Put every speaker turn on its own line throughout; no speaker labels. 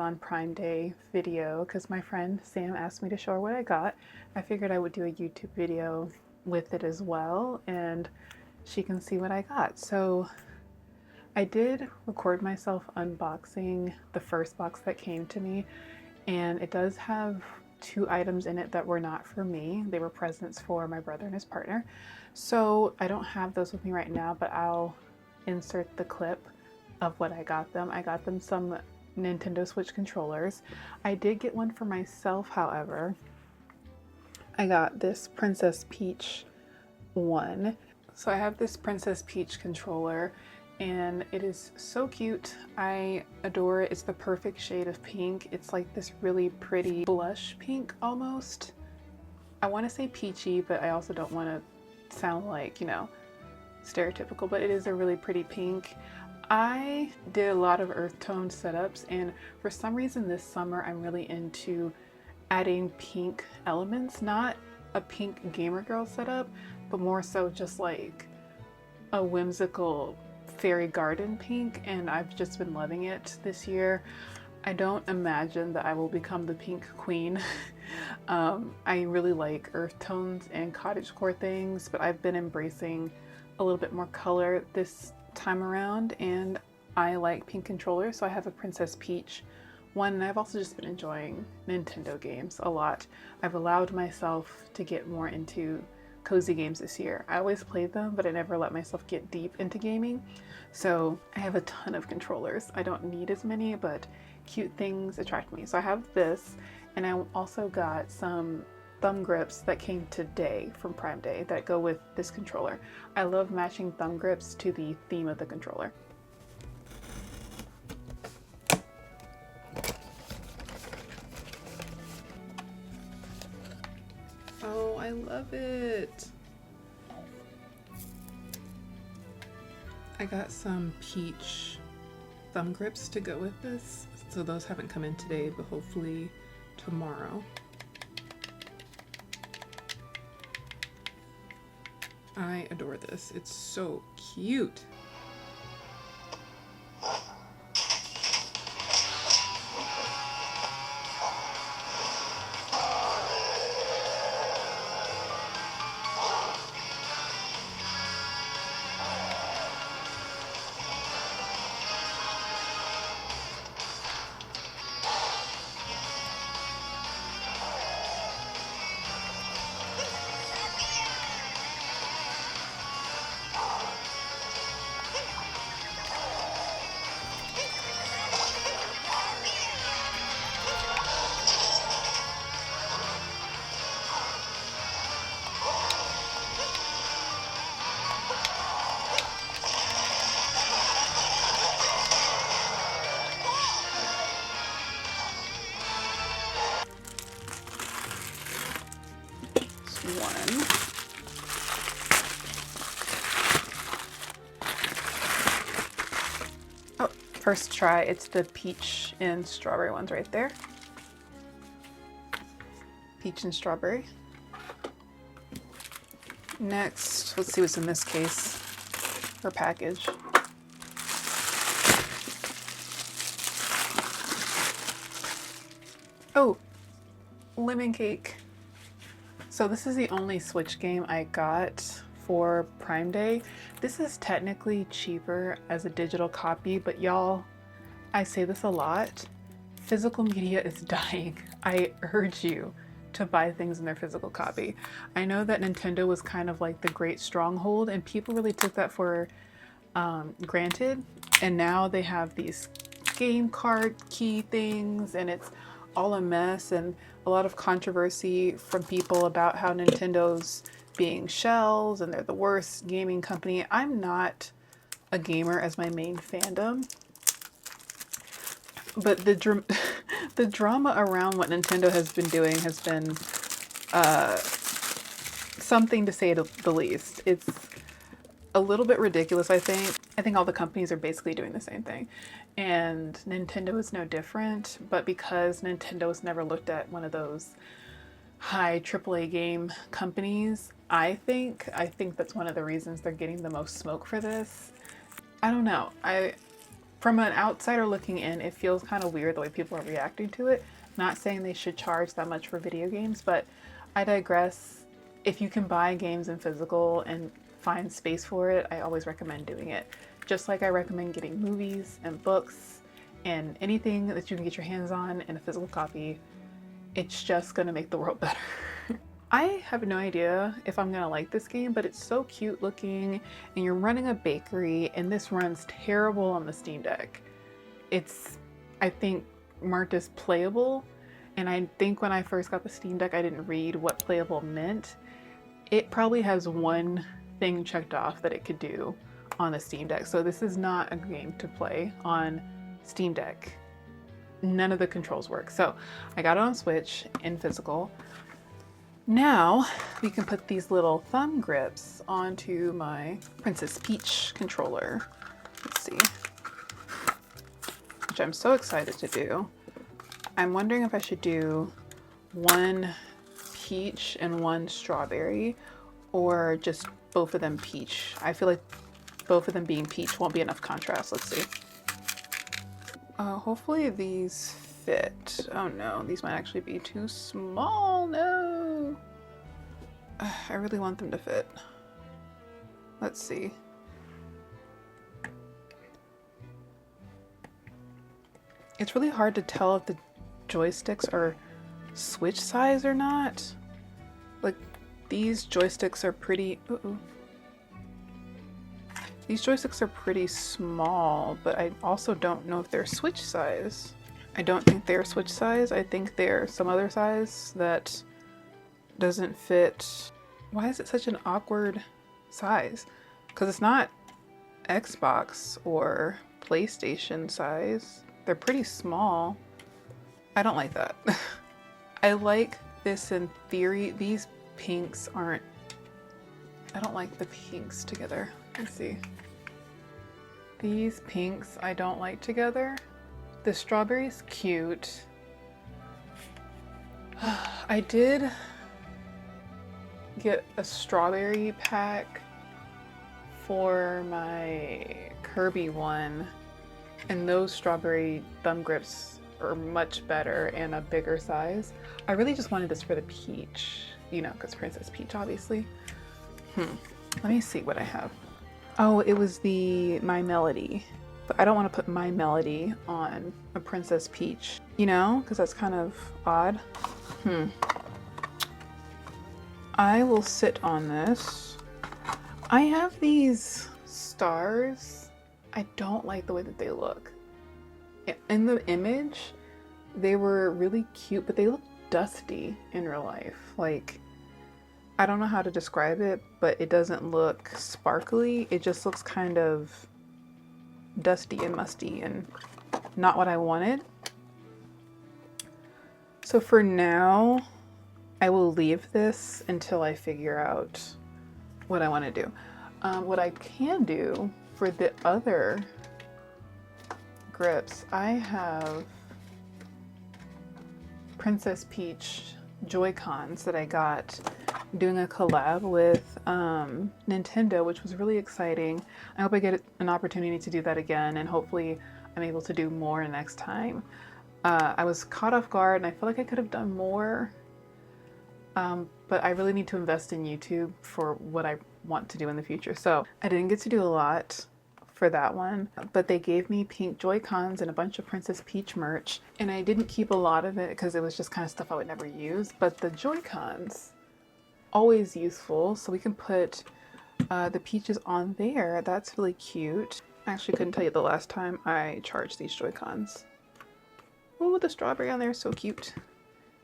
Amazon Prime Day video because my friend Sam asked me to show her what I got. I figured I would do a YouTube video with it as well and she can see what I got. So I did record myself unboxing the first box that came to me, and it does have 2 items in it that were not for me. They were presents for my brother and his partner. So I don't have those with me right now, but I'll insert the clip of what I got them. I got them some Nintendo Switch controllers. I did get one for myself, however. I got this Princess Peach one. So I have this Princess Peach controller and it is so cute. I adore it. It's the perfect shade of pink. It's like this really pretty blush pink almost. I want to say peachy, but I also don't want to sound like, you know, stereotypical, but it is a really pretty pink. I did a lot of earth tone setups, and for some reason this summer I'm really into adding pink elements, not a pink gamer girl setup, but more so just like a whimsical fairy garden pink, and I've just been loving it this year. I don't imagine that I will become the pink queen. I really like earth tones and cottagecore things, but I've been embracing a little bit more color this time around, and I like pink controllers, so I have a Princess Peach one, and I've also just been enjoying Nintendo games a lot. I've allowed myself to get more into cozy games this year. I always played them, but I never let myself get deep into gaming. So I have a ton of controllers. I don't need as many, but cute things attract me. So I have this, and I also got some thumb grips that came today from Prime Day that go with this controller. I love matching thumb grips to the theme of the controller. Oh, I love it. I got some peach thumb grips to go with this. So those haven't come in today, but hopefully tomorrow. I adore this. It's so cute. One. Oh, first try, it's the peach and strawberry ones right there. Peach and strawberry. Next, let's see what's in this case or package. Oh, lemon cake. So this is the only Switch game I got for Prime Day. This is technically cheaper as a digital copy, but y'all, I say this a lot, physical media is dying. I urge you to buy things in their physical copy. I know that Nintendo was kind of like the great stronghold, and people really took that for granted, and now they have these game card key things, and it's all a mess, and a lot of controversy from people about how Nintendo's being shells and they're the worst gaming company. I'm not a gamer as my main fandom, but the drama around what Nintendo has been doing has been something to say the least. It's a little bit ridiculous, I think. I think all the companies are basically doing the same thing, and Nintendo is no different, but because Nintendo has never looked at one of those high AAA game companies, I think that's one of the reasons they're getting the most smoke for this. I don't know. From an outsider looking in, it feels kind of weird the way people are reacting to it. Not saying they should charge that much for video games, but I digress. If you can buy games in physical and find space for it, I always recommend doing it. Just like I recommend getting movies and books and anything that you can get your hands on in a physical copy. It's just gonna make the world better. I have no idea if I'm gonna like this game, but it's so cute looking, and you're running a bakery, and this runs terrible on the Steam Deck. It's, I think, marked as playable, and I think when I first got the Steam Deck, I didn't read what playable meant. It probably has one thing checked off that it could do on the Steam Deck, so this is not a game to play on Steam Deck. None of the controls work. So I got it on Switch in physical. Now we can put these little thumb grips onto my Princess Peach controller. Let's see. Which I'm so excited to do. I'm wondering if I should do one peach and one strawberry, or just both of them peach. I feel like both of them being peach won't be enough contrast. Let's see. Hopefully these fit. Oh no, these might actually be too small. No. I really want them to fit. Let's see. It's really hard to tell if the joysticks are Switch size or not. Like, these joysticks are pretty... These joysticks are pretty small, but I also don't know if they're Switch size. I don't think they're Switch size. I think they're some other size that doesn't fit. Why is it such an awkward size? Because it's not Xbox or PlayStation size. They're pretty small. I don't like that. I like this in theory. These pinks aren't... I don't like the pinks together. Let's see. These pinks I don't like together. The strawberry's cute. I did get a strawberry pack for my Kirby one, and those strawberry thumb grips are much better and a bigger size. I really just wanted this for the peach, you know, because Princess Peach, obviously. Let me see what I have. Oh, it was the My Melody. But I don't want to put My Melody on a Princess Peach, you know, because that's kind of odd. I will sit on this. I have these stars. I don't like the way that they look. In the image, they were really cute, but they look dusty in real life. Like, I don't know how to describe it, but it doesn't look sparkly. It just looks kind of dusty and musty and not what I wanted. So for now, I will leave this until I figure out what I want to do. What I can do for the other grips, I have Princess Peach Joy-Cons that I got doing a collab with Nintendo, which was really exciting. I hope I get an opportunity to do that again, and hopefully I'm able to do more next time. I was caught off guard, and I feel like I could have done more, but I really need to invest in YouTube for what I want to do in the future. So I didn't get to do a lot for that one, but they gave me pink Joy-Cons and a bunch of Princess Peach merch, and I didn't keep a lot of it because it was just kind of stuff I would never use, but the Joy-Cons, always useful. So we can put the peaches on there. That's really cute. I actually couldn't tell you the last time I charged these Joy-Cons. Oh, the strawberry on there is so cute.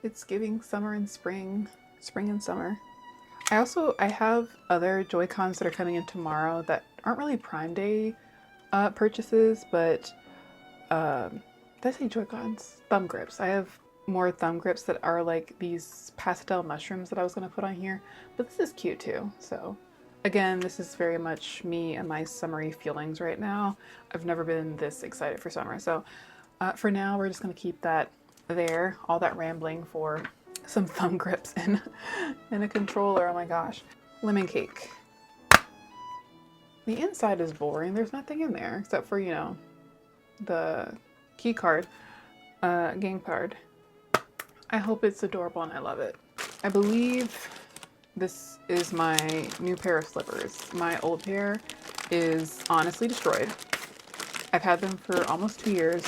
It's giving summer and spring and summer. I have other Joy-Cons that are coming in tomorrow that aren't really Prime Day purchases, but did I say Joy-Cons? Thumb grips. I have more thumb grips that are like these pastel mushrooms that I was going to put on here, but this is cute too. So again, this is very much me and my summery feelings right now. I've never been this excited for summer. So for now, we're just going to keep that there, all that rambling for some thumb grips and a controller. Oh my gosh. Lemon cake. The inside is boring. There's nothing in there except for, you know, the key card, game card. I hope it's adorable and I love it. I believe this is my new pair of slippers. My old pair is honestly destroyed. I've had them for almost 2 years.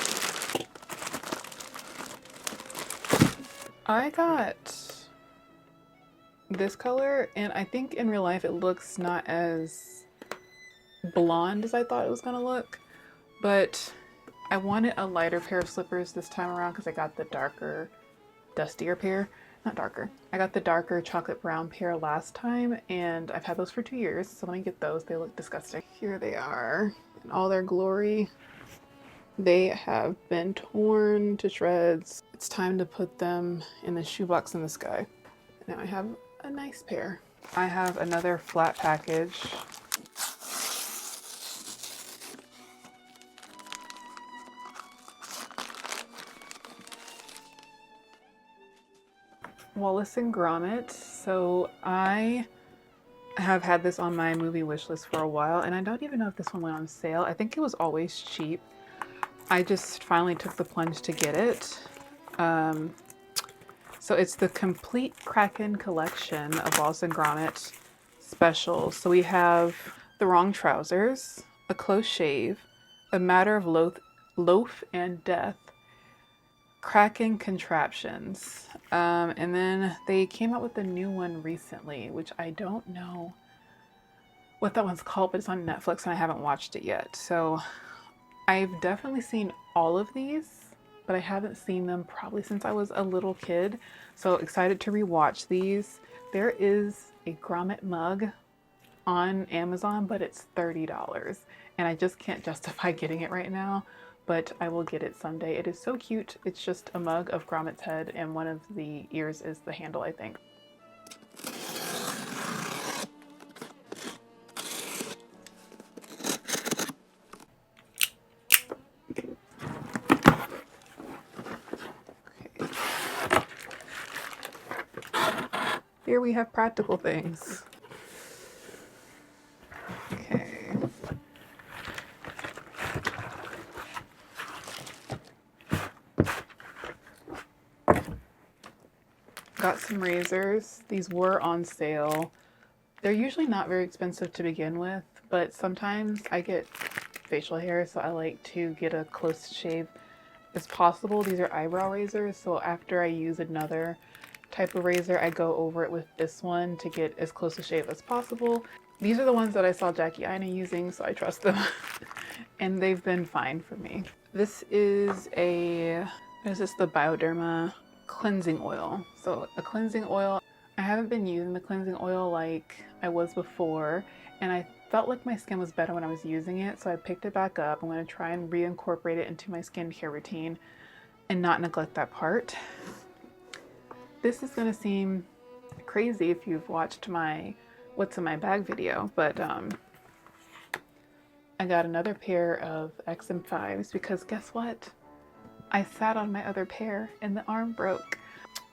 I got this color, and I think in real life it looks not as blonde as I thought it was gonna look, but I wanted a lighter pair of slippers this time around because I got the darker, dustier pair. Not darker. I got the darker chocolate brown pair last time, and I've had those for 2 years, so let me get those. They look disgusting. Here they are in all their glory. They have been torn to shreds. It's time to put them in the shoebox in the sky. Now I have a nice pair. I have another flat package. Wallace and Gromit. So I have had this on my movie wish list for a while, and I don't even know if this one went on sale. I think it was always cheap. I just finally took the plunge to get it. So it's the complete Kraken collection of Wallace and Gromit specials. So we have The Wrong Trousers, A Close Shave, A Matter of Loaf and Death, Kraken Contraptions. And then they came out with a new one recently, which I don't know what that one's called, but it's on Netflix and I haven't watched it yet. So I've definitely seen all of these, but I haven't seen them probably since I was a little kid. So excited to rewatch these. There is a Gromit mug on Amazon, but it's $30 and I just can't justify getting it right now, but I will get it someday. It is so cute. It's just a mug of Gromit's head and one of the ears is the handle, I think. Here we have practical things. Okay. Got some razors. These were on sale. They're usually not very expensive to begin with, but sometimes I get facial hair, so I like to get a close shave as possible. These are eyebrow razors, so after I use another type of razor, I go over it with this one to get as close a shave as possible. These are the ones that I saw Jackie Aina using, so I trust them. And they've been fine for me. This is the Bioderma cleansing oil. So a cleansing oil. I haven't been using the cleansing oil like I was before, and I felt like my skin was better when I was using it, so I picked it back up. I'm going to try and reincorporate it into my skincare routine and not neglect that part. This is going to seem crazy if you've watched my what's in my bag video, but I got another pair of XM5s because guess what? I sat on my other pair and the arm broke.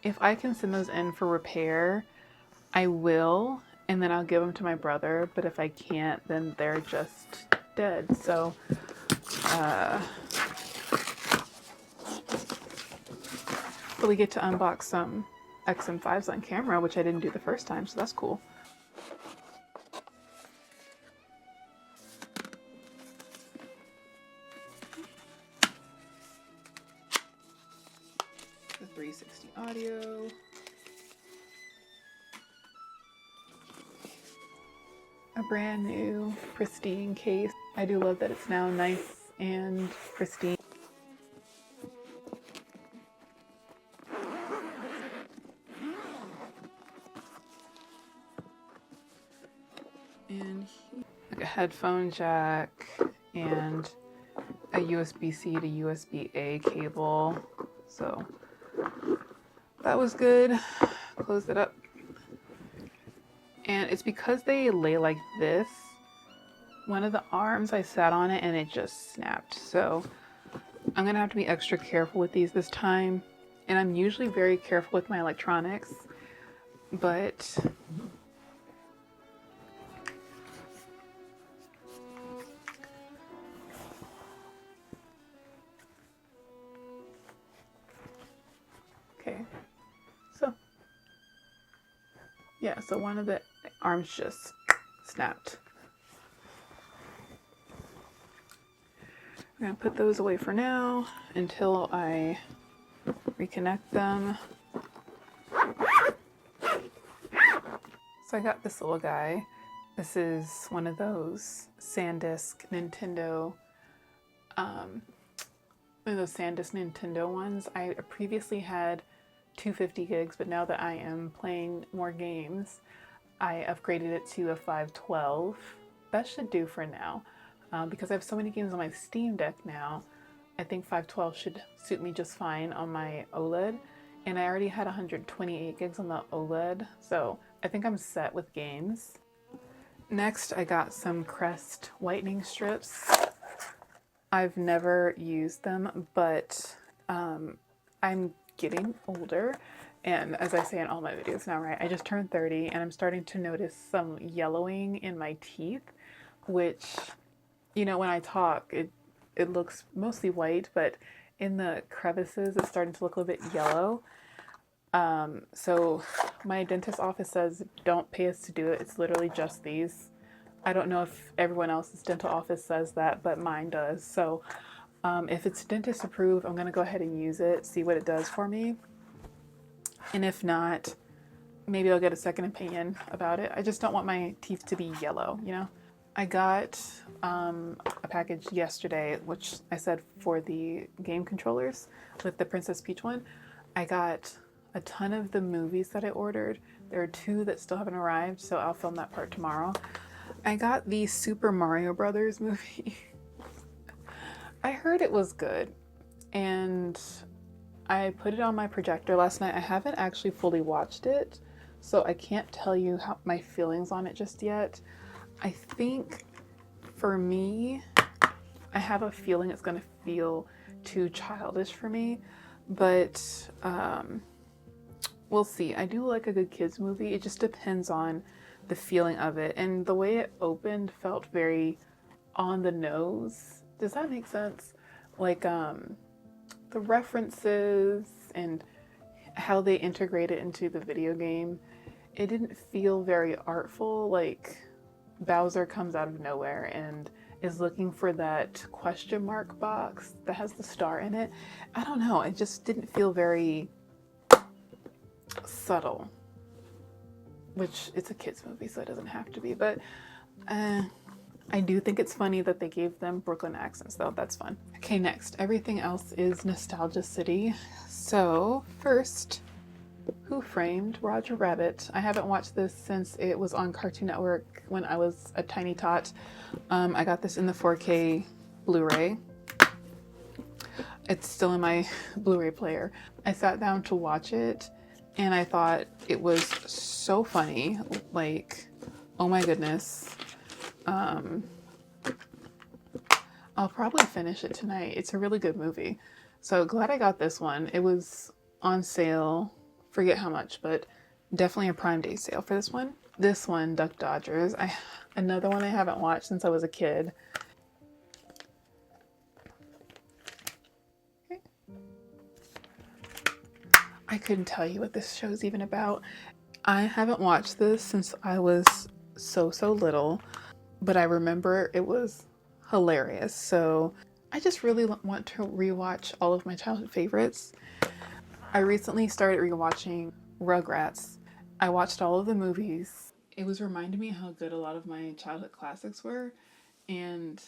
If I can send those in for repair, I will, and then I'll give them to my brother, but if I can't, then they're just dead. So but we get to unbox some XM5s on camera, which I didn't do the first time, so that's cool. The 360 audio. A brand new pristine case. I do love that it's now nice and pristine. And like a headphone jack and a USB-C to USB-A cable. So that was good. Close it up. And it's because they lay like this. One of the arms, I sat on it and it just snapped. So I'm gonna have to be extra careful with these this time. And I'm usually very careful with my electronics, but Okay, so yeah, so one of the arms just snapped. I'm gonna put those away for now until I reconnect them. So I got this little guy. This is one of those SanDisk Nintendo, one of those SanDisk Nintendo ones. I previously had 250 gigs, but now that I am playing more games, I upgraded it to a 512. That should do for now. Because I have so many games on my Steam Deck now, I think 512 should suit me just fine on my OLED. And I already had 128 gigs on the OLED, so I think I'm set with games. Next, I got some Crest whitening strips. I've never used them, but I'm getting older. And as I say in all my videos now, right, I just turned 30 and I'm starting to notice some yellowing in my teeth, which, you know, when I talk, it looks mostly white, but in the crevices, it's starting to look a little bit yellow. So my dentist office says don't pay us to do it. It's literally just these. I don't know if everyone else's dental office says that, but mine does. So if it's dentist approved, I'm going to go ahead and use it, see what it does for me. And if not, maybe I'll get a second opinion about it. I just don't want my teeth to be yellow, you know? I got a package yesterday, which I said for the game controllers with the Princess Peach one. I got a ton of the movies that I ordered. There are 2 that still haven't arrived, so I'll film that part tomorrow. I got the Super Mario Brothers movie. I heard it was good, and I put it on my projector last night. I haven't actually fully watched it, so I can't tell you how my feelings on it just yet. I think for me, I have a feeling it's going to feel too childish for me, but we'll see. I do like a good kids movie. It just depends on the feeling of it, and the way it opened felt very on the nose. Does that make sense? Like the references and how they integrate it into the video game, it didn't feel very artful. Like Bowser comes out of nowhere and is looking for that question mark box that has the star in it. I don't know, it just didn't feel very subtle, which it's a kids movie, so it doesn't have to be, but I do think it's funny that they gave them Brooklyn accents, though. That's fun. Okay, next, everything else is Nostalgia City. So first, Who Framed Roger Rabbit? I haven't watched this since it was on Cartoon Network when I was a tiny tot. I got this in the 4K Blu-ray. It's still in my Blu-ray player. I sat down to watch it and I thought it was so funny. Like, oh my goodness. I'll probably finish it tonight. It's a really good movie. So glad I got this one. It was on sale, forget how much, but definitely a Prime Day sale for this one. This one, Duck Dodgers, another one I haven't watched since I was a kid. Okay. I couldn't tell you what this show's even about. I haven't watched this since I was so little, but I remember it was hilarious. So I just really want to rewatch all of my childhood favorites. I recently started rewatching Rugrats. I watched all of the movies. It was reminding me how good a lot of my childhood classics were, and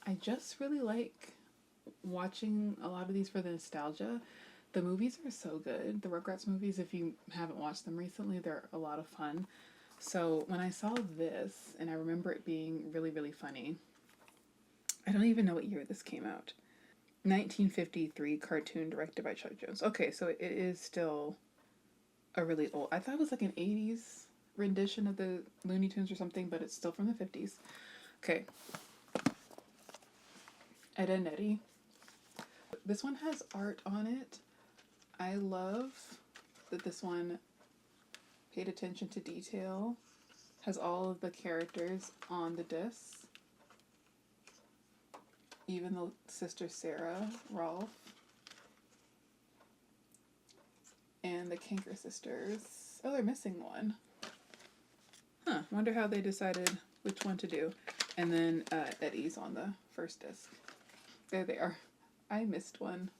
I just really like watching a lot of these for the nostalgia. The movies are so good. The Rugrats movies, if you haven't watched them recently, they're a lot of fun. So when I saw this, and I remember it being really funny, I don't even know what year this came out. 1953 cartoon directed by Chuck Jones. Okay, so it is still a really old... I thought it was like an 80s rendition of the Looney Tunes or something, but it's still from the 50s. Okay. Ed and Eddie. This one has art on it. I love that this one paid attention to detail. Has all of the characters on the disc. Even the sister Sarah, Rolf. and the Canker Sisters. Oh, they're missing one. Huh, wonder how they decided which one to do. And then Eddie's on the first disc. There they are. I missed one.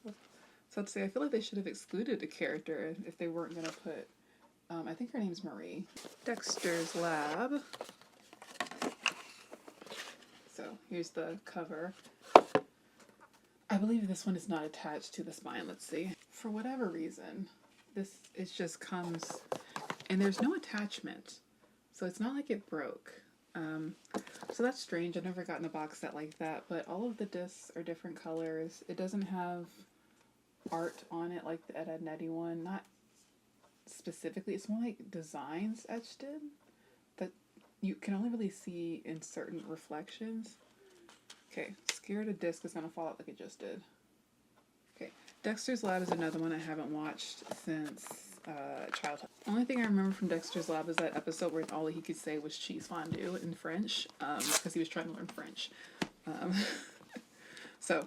So I'd say I feel like they should have excluded a character if they weren't going to put, I think her name's Marie. Dexter's Lab. So here's the cover. I believe this one is not attached to the spine. Let's see. For whatever reason, it just comes, and there's no attachment. So it's not like it broke. So that's strange. I've never gotten a box set like that, but all of the discs are different colors. It doesn't have art on it like the Ed, Edd n Eddy one. Not specifically. It's more like designs etched in that you can only really see in certain reflections. Okay, scared a disc is going to fall out like it just did. Okay, Dexter's Lab is another one I haven't watched since childhood. Only thing I remember from Dexter's Lab is that episode where all he could say was cheese fondue in French, because he was trying to learn French. So,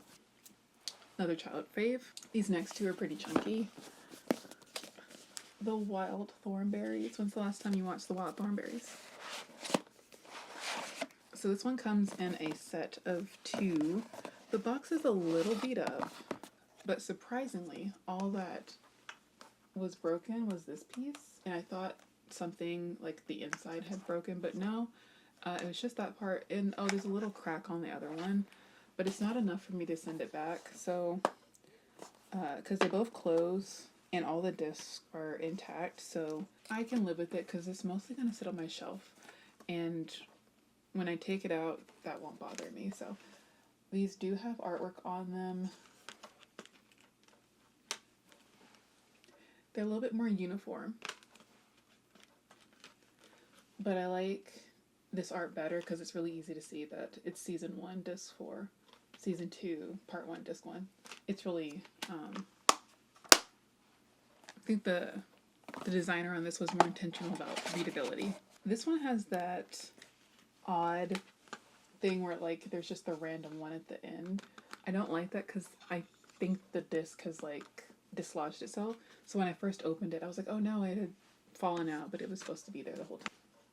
another childhood fave. These next two are pretty chunky. The Wild Thornberries. When's the last time you watched The Wild Thornberries? So this one comes in a set of 2. The box is a little beat up, but surprisingly, all that was broken was this piece. And I thought something like the inside had broken, but no, it was just that part. And oh, there's a little crack on the other one, but it's not enough for me to send it back. So, because they both close and all the discs are intact, so I can live with it because it's mostly going to sit on my shelf. And when I take it out, that won't bother me. So these do have artwork on them. They're a little bit more uniform. But I like this art better because it's really easy to see that it's season 1, disc 4, season 2, part 1, disc 1. It's really, I think the designer on this was more intentional about readability. This one has that odd thing where like there's just a random one at the end. I don't like that because I think the disc has like dislodged itself. So when I first opened it, I was like, oh no, it had fallen out, but it was supposed to be there the whole time.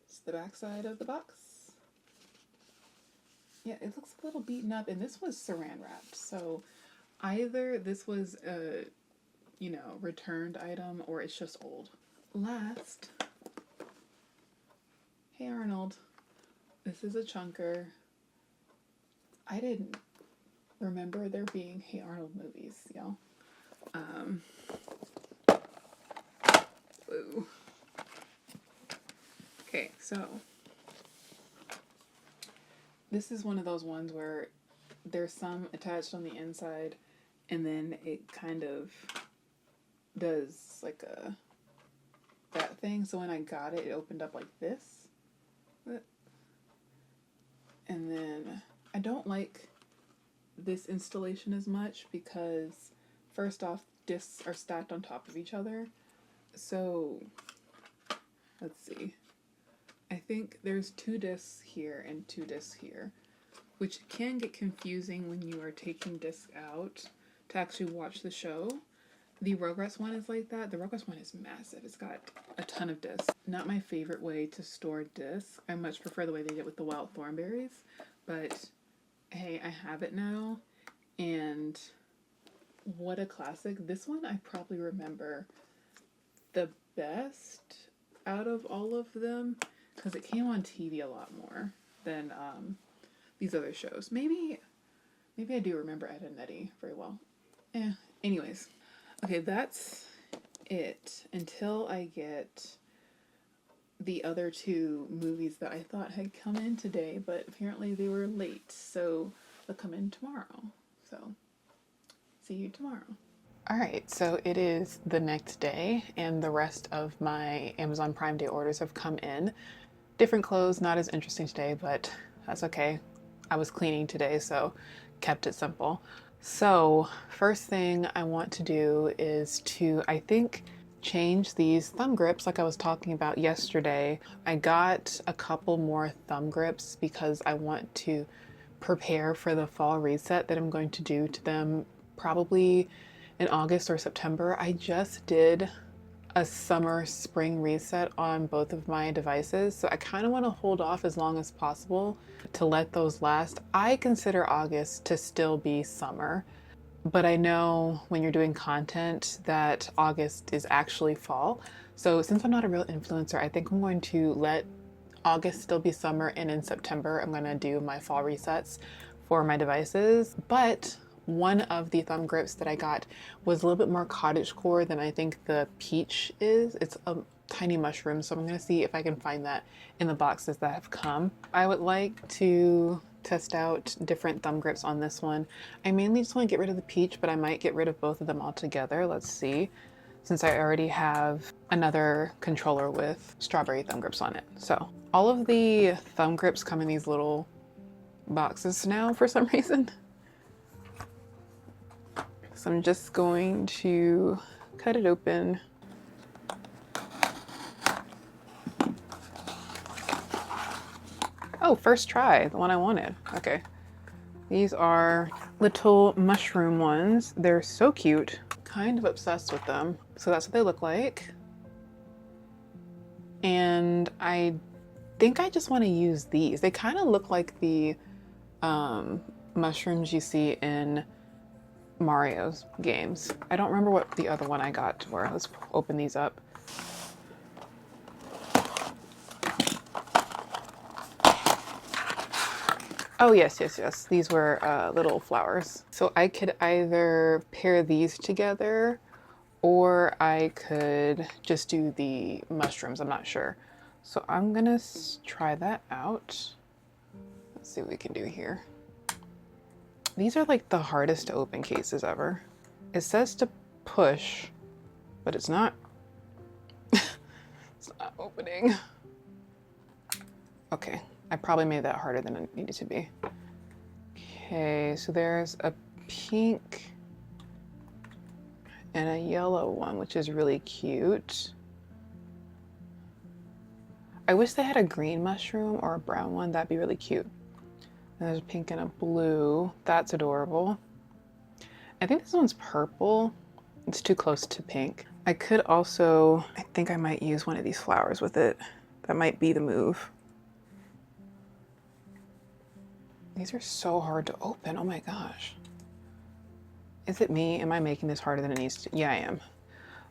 It's the back side of the box. Yeah, it looks a little beaten up, and this was saran wrapped. So either this was a, returned item or it's just old. Last, hey Arnold. This is a chunker. I didn't remember there being Hey Arnold movies, y'all. Ooh. Okay, so this is one of those ones where there's some attached on the inside and then it kind of does like that thing. So when I got it, it opened up like this. And then I don't like this installation as much because first off, discs are stacked on top of each other. So let's see. I think there's 2 discs here and 2 discs here, which can get confusing when you are taking discs out to actually watch the show. The Rugrats one is like that. The Rugrats one is massive. It's got a ton of discs. Not my favorite way to store discs. I much prefer the way they did with the Wild Thornberries. But hey, I have it now. And what a classic. This one I probably remember the best out of all of them because it came on TV a lot more than these other shows. Maybe I do remember Ed, Edd n Eddy very well. Anyways. Okay, that's it until I get the other 2 movies that I thought had come in today, but apparently they were late, so they'll come in tomorrow. So, see you tomorrow. Alright, so it is the next day, and the rest of my Amazon Prime Day orders have come in. Different clothes, not as interesting today, but that's okay. I was cleaning today, so kept it simple. So, first thing I want to do is to, I think, change these thumb grips like I was talking about yesterday. I got a couple more thumb grips because I want to prepare for the fall reset that I'm going to do to them probably in August or September. I just did a summer spring reset on both of my devices, so I kind of want to hold off as long as possible to let those last. I consider August to still be summer, but I know when you're doing content that August is actually fall. So since I'm not a real influencer, I think I'm going to let August still be summer, and in September I'm going to do my fall resets for my devices. But one of the thumb grips that I got was a little bit more cottagecore than I think the peach is. It's a tiny mushroom, so I'm going to see if I can find that in the boxes that have come. I would like to test out different thumb grips on this one. I mainly just want to get rid of the peach, but I might get rid of both of them altogether. Let's see, since I already have another controller with strawberry thumb grips on it. So all of the thumb grips come in these little boxes now for some reason. So I'm just going to cut it open. Oh, first try, the one I wanted. Okay. These are little mushroom ones. They're so cute. Kind of obsessed with them. So that's what they look like. And I think I just want to use these. They kind of look like the mushrooms you see in Mario's games. I don't remember what the other one I got were. Let's open these up. Oh yes, yes, yes. These were little flowers. So I could either pair these together or I could just do the mushrooms. I'm not sure. So I'm gonna try that out. Let's see what we can do here. These are like the hardest to open cases ever. It says to push, but it's not. It's not opening. Okay, I probably made that harder than it needed to be. Okay, so there's a pink and a yellow one, which is really cute. I wish they had a green mushroom or a brown one. That'd be really cute. And there's a pink and a blue. That's adorable. I think this one's purple. It's too close to pink. I could also, I think I might use one of these flowers with it. That might be the move. These are so hard to open. Oh my gosh. Is it me? Am I making this harder than it needs to? Yeah, I am.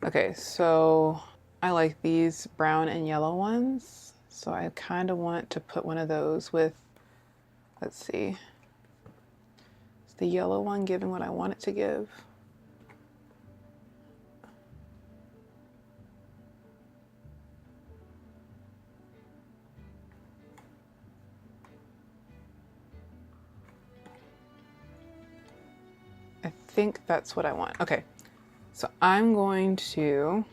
Okay, so I like these brown and yellow ones. So I kind of want to put one of those with, let's see. Is the yellow one giving what I want it to give? I think that's what I want. Okay, so I'm going to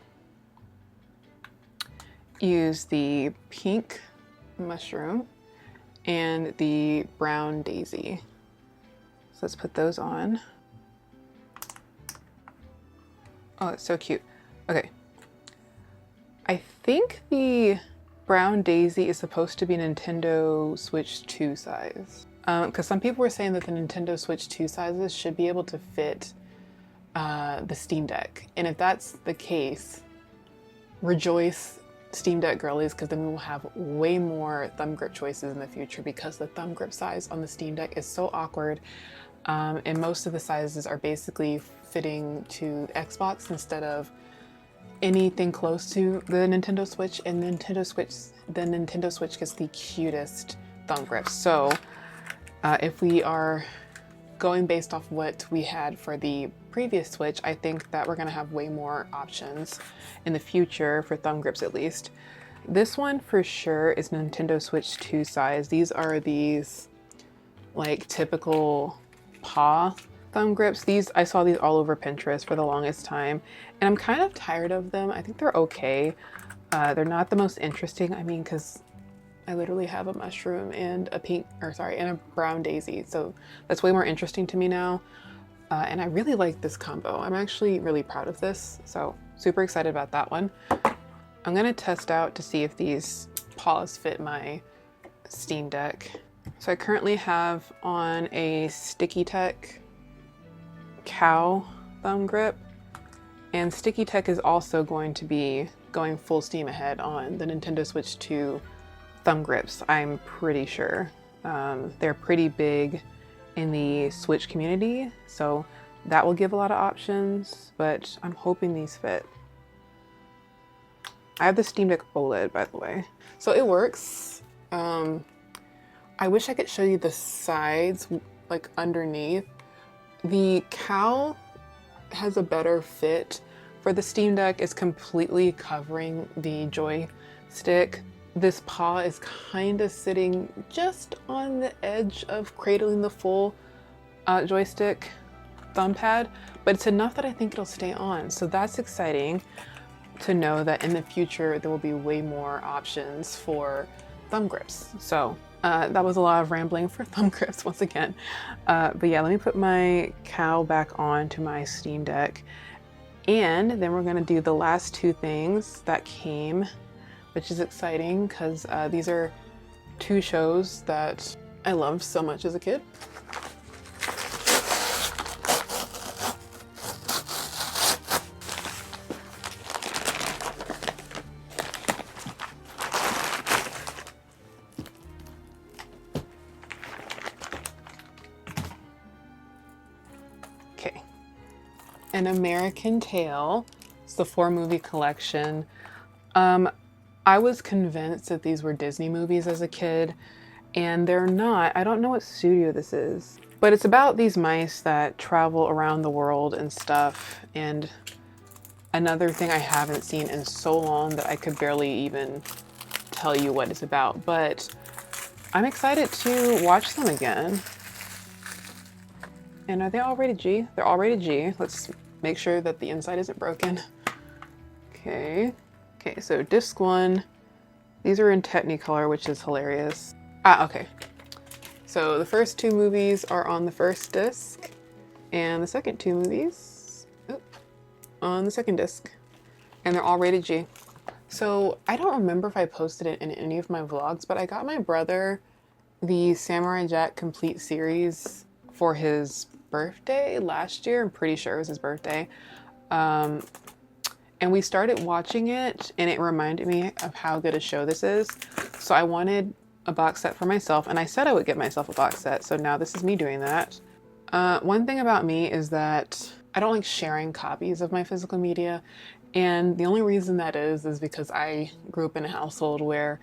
use the pink mushroom and the brown daisy. So let's put those on. Oh, it's so cute. Okay. I think the brown daisy is supposed to be Nintendo Switch 2 size. Because some people were saying that the Nintendo Switch 2 sizes should be able to fit the Steam Deck. And if that's the case, rejoice, Steam Deck girlies, because then we will have way more thumb grip choices in the future, because the thumb grip size on the Steam Deck is so awkward. And most of the sizes are basically fitting to Xbox instead of anything close to the Nintendo Switch. And the Nintendo Switch gets the cutest thumb grips. So if we are going based off what we had for the previous Switch, I think that we're gonna have way more options in the future for thumb grips, at least. This one for sure is Nintendo Switch 2 size. These are these like typical paw thumb grips. I saw these all over Pinterest for the longest time, and I'm kind of tired of them. I think they're okay. They're not the most interesting. I mean, because I literally have a mushroom and and a brown daisy. So that's way more interesting to me now. And I really like this combo. I'm actually really proud of this. So super excited about that one. I'm gonna test out to see if these paws fit my Steam Deck. So I currently have on a Sticky Tech cow thumb grip. And Sticky Tech is also going to be going full steam ahead on the Nintendo Switch 2 thumb grips, I'm pretty sure. They're pretty big in the Switch community, so that will give a lot of options, but I'm hoping these fit. I have the Steam Deck OLED, by the way. So it works. I wish I could show you the sides, like underneath. The cowl has a better fit. For the Steam Deck, it's completely covering the joystick. This paw is kind of sitting just on the edge of cradling the full joystick thumb pad, but it's enough that I think it'll stay on. So that's exciting to know that in the future there will be way more options for thumb grips. So that was a lot of rambling for thumb grips once again. But yeah, let me put my cowl back on to my Steam Deck. And then we're gonna do the last two things that came, which is exciting because these are two shows that I loved so much as a kid. Okay, An American Tail. It's the 4-movie collection. I was convinced that these were Disney movies as a kid, and they're not. I don't know what studio this is, but it's about these mice that travel around the world and stuff. And another thing I haven't seen in so long that I could barely even tell you what it's about, but I'm excited to watch them again. And are they all rated G? They're all rated G. Let's make sure that the inside isn't broken. Okay. Okay, so disc 1. These are in Technicolor, which is hilarious. Okay. So the first 2 movies are on the first disc, and the second 2 movies on the second disc. And they're all rated G. So I don't remember if I posted it in any of my vlogs, but I got my brother the Samurai Jack Complete series for his birthday last year. I'm pretty sure it was his birthday. And we started watching it, and it reminded me of how good a show this is. So I wanted a box set for myself, and I said I would get myself a box set, so now this is me doing that. One thing about me is that I don't like sharing copies of my physical media, and the only reason that is because I grew up in a household where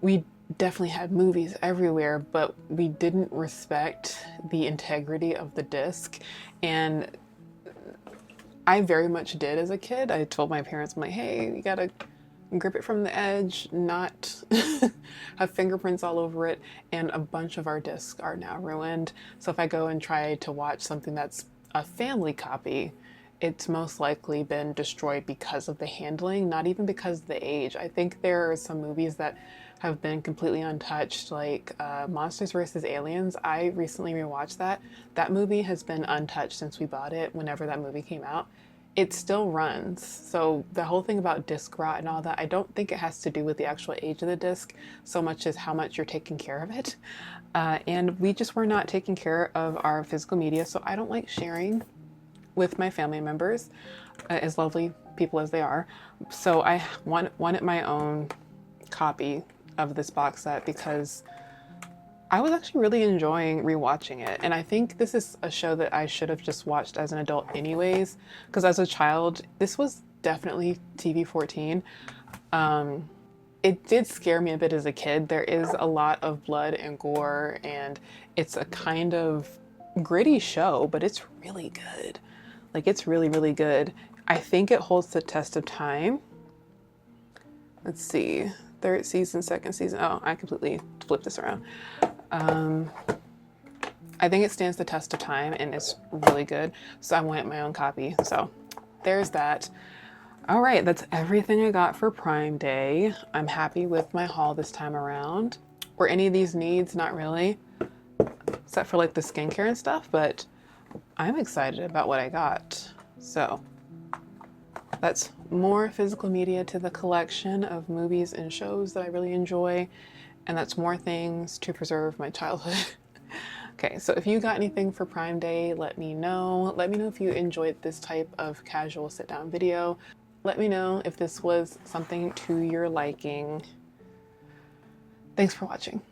we definitely had movies everywhere, but we didn't respect the integrity of the disc, and I very much did as a kid. I told my parents, I'm like, hey, you gotta grip it from the edge, not have fingerprints all over it, and a bunch of our discs are now ruined. So if I go and try to watch something that's a family copy, it's most likely been destroyed because of the handling, not even because of the age. I think there are some movies that have been completely untouched, like Monsters vs. Aliens. I recently rewatched that. That movie has been untouched since we bought it, whenever that movie came out. It still runs. So the whole thing about disc rot and all that, I don't think it has to do with the actual age of the disc so much as how much you're taking care of it. And we just were not taking care of our physical media, so I don't like sharing with my family members, as lovely people as they are. So I wanted my own copy of this box set because I was actually really enjoying rewatching it. And I think this is a show that I should have just watched as an adult anyways, because as a child, this was definitely TV-14. It did scare me a bit as a kid. There is a lot of blood and gore, and it's a kind of gritty show, but it's really good. Like, it's really, really good. I think it holds the test of time. Let's see. 3rd season, 2nd season. Oh, I completely flipped this around. I think it stands the test of time, and it's really good. So I wanted my own copy. So there's that. All right, that's everything I got for Prime Day. I'm happy with my haul this time around. Were any of these needs? Not really, except for like the skincare and stuff, but I'm excited about what I got. So that's more physical media to the collection of movies and shows that I really enjoy. And that's more things to preserve my childhood. Okay, so if you got anything for Prime Day, let me know. Let me know if you enjoyed this type of casual sit-down video. Let me know if this was something to your liking. Thanks for watching.